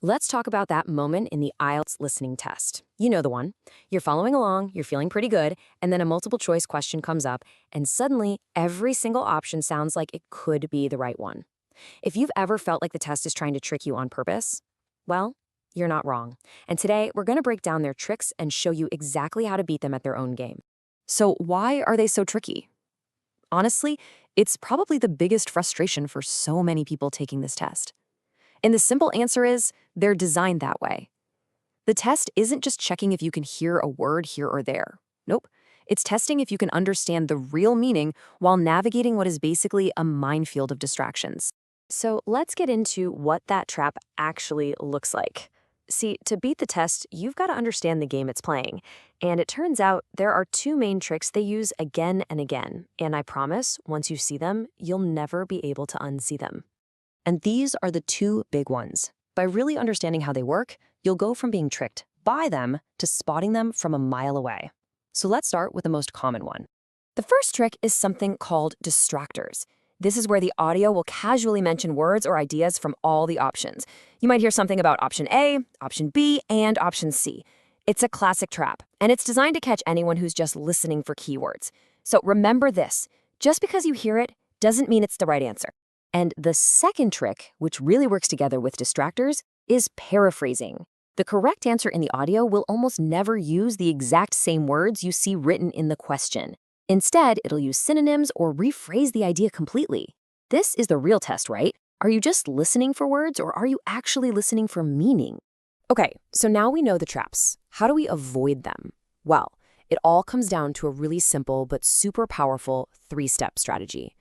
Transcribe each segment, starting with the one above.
Let's talk about that moment in the IELTS listening test. You know the one. You're following along, you're feeling pretty good, and then a multiple choice question comes up, and suddenly every single option sounds like it could be the right one. If you've ever felt like the test is trying to trick you on purpose, well, you're not wrong. And today, we're going to break down their tricks and show you exactly how to beat them at their own game. So why are they so tricky? Honestly, it's probably the biggest frustration for so many people taking this test. And the simple answer is, they're designed that way. The test isn't just checking if you can hear a word here or there. Nope. It's testing if you can understand the real meaning while navigating what is basically a minefield of distractions. So let's get into what that trap actually looks like. See, to beat the test, you've got to understand the game it's playing. And it turns out there are two main tricks they use again and again. And I promise, once you see them, you'll never be able to unsee them. And these are the two big ones. By really understanding how they work, you'll go from being tricked by them to spotting them from a mile away. So let's start with the most common one. The first trick is something called distractors. This is where the audio will casually mention words or ideas from all the options. You might hear something about option A, option B, and option C. It's a classic trap, and it's designed to catch anyone who's just listening for keywords. So remember this, just because you hear it doesn't mean it's the right answer. And the second trick, which really works together with distractors, is paraphrasing. The correct answer in the audio will almost never use the exact same words you see written in the question. Instead, it'll use synonyms or rephrase the idea completely. This is the real test, right? Are you just listening for words, or are you actually listening for meaning? Okay, so now we know the traps. How do we avoid them? Well, it all comes down to a really simple but super powerful three-step strategy.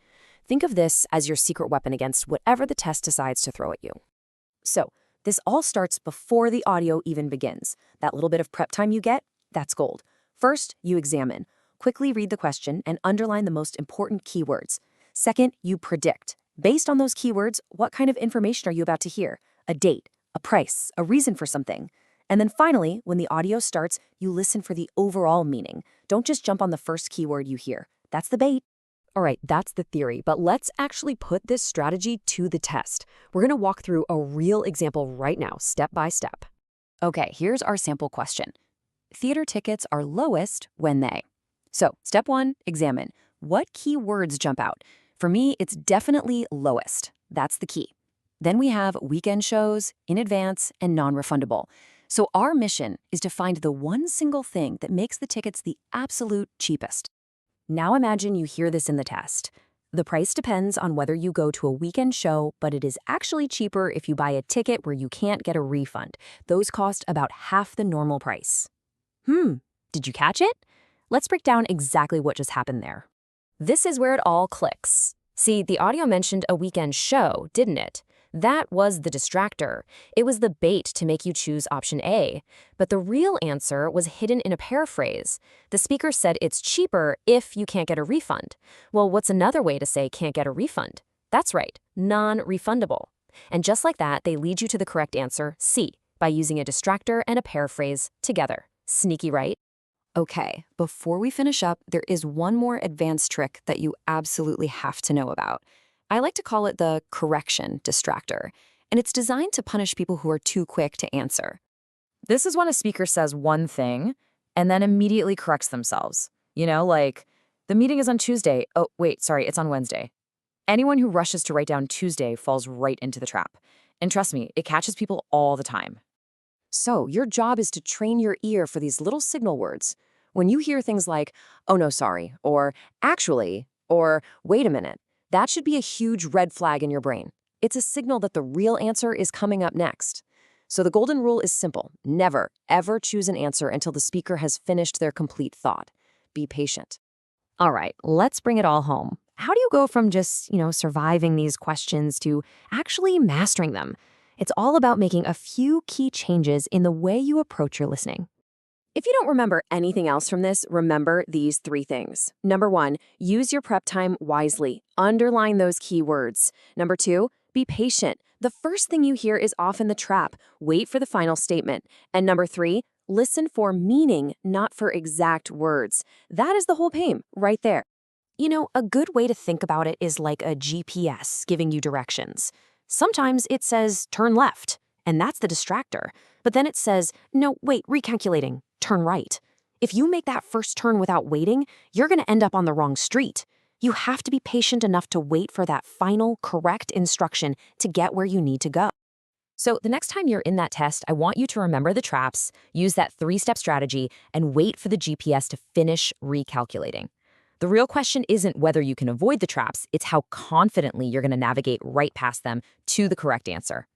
Think of this as your secret weapon against whatever the test decides to throw at you. So, this all starts before the audio even begins. That little bit of prep time you get, that's gold. First, you examine. Quickly read the question and underline the most important keywords. Second, you predict. Based on those keywords, what kind of information are you about to hear? A date, a price, a reason for something. And then finally, when the audio starts, you listen for the overall meaning. Don't just jump on the first keyword you hear. That's the bait. All right, that's the theory, but let's actually put this strategy to the test. We're going to walk through a real example right now, step by step. Okay, here's our sample question. Theater tickets are lowest when they. So, step one, examine. What key words jump out? For me, it's definitely lowest. That's the key. Then we have weekend shows, in advance, and non-refundable. So our mission is to find the one single thing that makes the tickets the absolute cheapest. Now imagine you hear this in the test. The price depends on whether you go to a weekend show, but it is actually cheaper if you buy a ticket where you can't get a refund. Those cost about half the normal price. Did you catch it? Let's break down exactly what just happened there. This is where it all clicks. See, the audio mentioned a weekend show, didn't it? That was the distractor. It was the bait to make you choose option A. But the real answer was hidden in a paraphrase. The speaker said it's cheaper if you can't get a refund. Well, what's another way to say can't get a refund? That's right, non-refundable. And just like that, they lead you to the correct answer, C, by using a distractor and a paraphrase together. Sneaky, right? Okay, before we finish up, there is one more advanced trick that you absolutely have to know about. I like to call it the correction distractor, and it's designed to punish people who are too quick to answer. This is when a speaker says one thing and then immediately corrects themselves. You know, like, the meeting is on Tuesday. Oh, wait, sorry, it's on Wednesday. Anyone who rushes to write down Tuesday falls right into the trap. And trust me, it catches people all the time. So your job is to train your ear for these little signal words. When you hear things like, oh no, sorry, or actually, or wait a minute, that should be a huge red flag in your brain. It's a signal that the real answer is coming up next. So the golden rule is simple. Never, ever choose an answer until the speaker has finished their complete thought. Be patient. All right, let's bring it all home. How do you go from just, surviving these questions to actually mastering them? It's all about making a few key changes in the way you approach your listening. If you don't remember anything else from this, remember these three things. Number one, use your prep time wisely. Underline those key words. Number two, be patient. The first thing you hear is often the trap. Wait for the final statement. And number three, listen for meaning, not for exact words. That is the whole game right there. A good way to think about it is like a GPS giving you directions. Sometimes it says turn left, and that's the distractor. But then it says, no, wait, recalculating, turn right. If you make that first turn without waiting, you're going to end up on the wrong street. You have to be patient enough to wait for that final, correct instruction to get where you need to go. So the next time you're in that test, I want you to remember the traps, use that 3-step strategy, and wait for the GPS to finish recalculating. The real question isn't whether you can avoid the traps, it's how confidently you're going to navigate right past them to the correct answer.